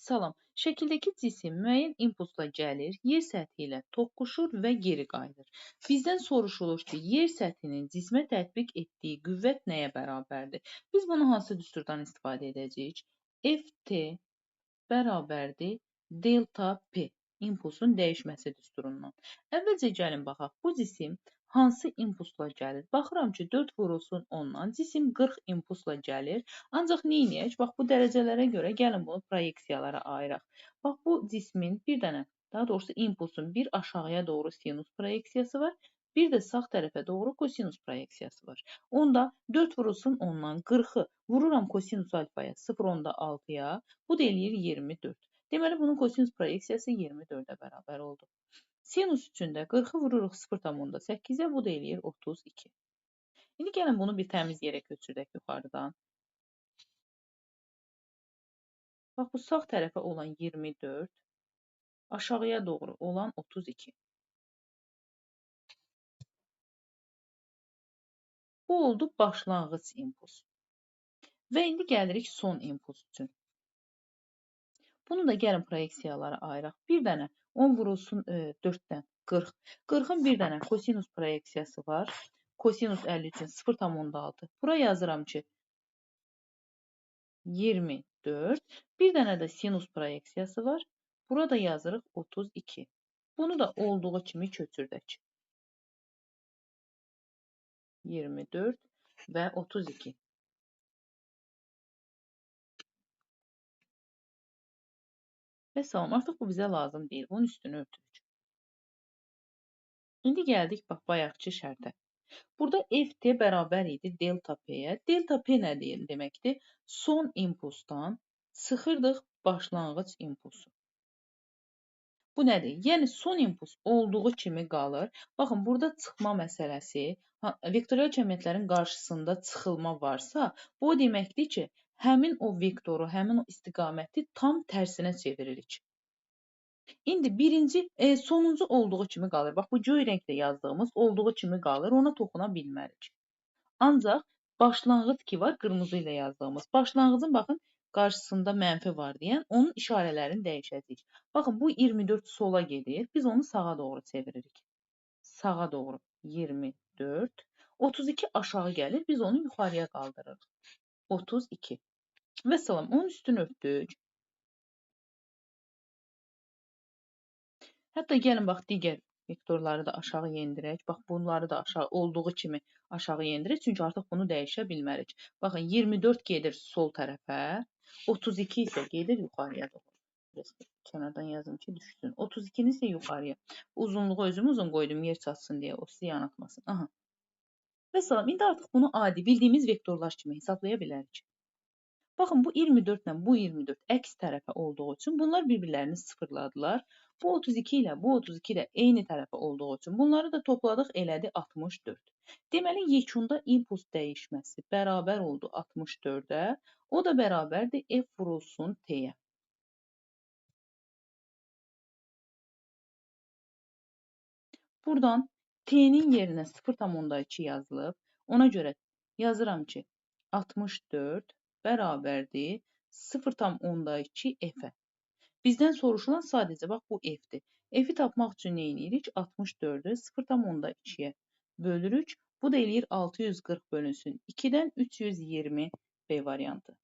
Salam. Şəkildəki cisim müəyyən impulsla gəlir, yer səthi ilə toqquşur və geri qayıdır. Bizdən soruşulur ki, yer səthinin cismə tətbiq etdiyi qüvvət nəyə bərabərdir? Biz bunu hansı düsturdan istifadə edəcəyik? Ft bərabərdir delta P, impulsun dəyişməsi düsturundan. Əvvəlcə gəlin baxaq, bu cisim hansı impulsla gəlir? Baxıram ki, 4 vurulsun 10-dan, cisim 40 impulsla gəlir. Ancaq neyniyək? Bax, bu dərəcələrə görə gəlin bunu proyeksiyalara ayıraq. Bax, bu cismin bir dənə, daha doğrusu impulsun bir aşağıya doğru sinus proyeksiyası var, bir də sağ tərəfə doğru kosinus proyeksiyası var. Onda 4 vurulsun 10-dan 40-ı vururam kosinus alfaya 0,6-ya, bu da eləyir 24. Deməli, bunun kosinus proyeksiyası 24-ə bərabər oldu. Sinus üçün də 40-ı vururuq 0,8-ə, bu da eləyir 32. İndi gəlin bunu bir təmiz yerə köçürdək yuxarıdan. Bax, bu sağ tərəfə olan 24, aşağıya doğru olan 32. Bu oldu başlanğıc impuls. Və indi gəlirik son impuls üçün. Bunu da gəlin proyeksiyalara ayıraq. Bir dənə 10 vurulsun 4-dən 40. 40-ın bir dənə kosinus proyeksiyası var. Kosinus 50 üçün 0,6. Bura yazıram ki 24. Bir dənə də sinus proyeksiyası var. Burada yazırıq 32. Bunu da olduğu kimi köçürdək. 24 və 32. Və salam, artıq bu bizə lazım deyil. Bunun üstünü örtürük. İndi gəldik bax bayaqçı şərtə. Burada Ft bərabər idi delta P-yə. Delta P nə deyil deməkdir? Son impulsdan sıxırdıq başlanğıc impulsu. Bu nədir? Yəni son impuls olduğu kimi qalır. Baxın, burada çıxma məsələsi, vektorial cəmiyyətlərin qarşısında çıxılma varsa, bu deməkdir ki, həmin o vektoru, həmin o istiqaməti tam tərsinə çeviririk. İndi sonuncu olduğu kimi qalır. Bax, bu göy rənglə yazdığımız olduğu kimi qalır, ona toxuna bilmərik. Ancaq başlanğıc ki var, qırmızı ilə yazdığımız. Başlanğıcın baxın, qarşısında mənfi var deyən, onun işarələrini dəyişəcəyik. Baxın, bu 24 sola gedir, biz onu sağa doğru çeviririk. Sağa doğru 24. 32 aşağı gəlir, biz onu yuxarıya qaldırırıq. 32. Və salam, onun üstünü örtdük. Hətta gəlin, bax, digər vektorları da aşağı yendirək. Bax, bunları da aşağı olduğu kimi aşağı yendirək. Çünki artıq bunu dəyişə bilmərik. Baxın, 24 gedir sol tərəfə, 32 isə gedir yuxarıya doğru. Kənardan yazım ki, düşsün. 32-ni isə yuxarıya. Uzunluğu özüm uzun qoydum, yer çatsın deyə, o sizi yanıltmasın. Aha. Və salam, indi artıq bunu adi bildiyimiz vektorlar kimi hesablaya bilərik. Baxın, bu 24 ilə bu 24 əks tərəfə olduğu üçün bunlar bir-birlərini sıfırladılar. Bu 32 ilə bu 32 də eyni tərəfə olduğu üçün bunları da topladıq, elədi 64. Deməli, yekunda impuls dəyişməsi bərabər oldu 64-ə. O da bərabərdir F vurulsun T-yə. Buradan T-nin yerinə 0,2 yazılıb. Ona görə yazıram ki, 64 bərabərdir 0,2 F-ə. Bizdən soruşulan sadəcə bax bu F-dir. F-i tapmaq üçün nə edirik? 64-ü 0,2-yə bölürük. Bu da eləyir 640 bölünsün 2-dən 320 B variantı.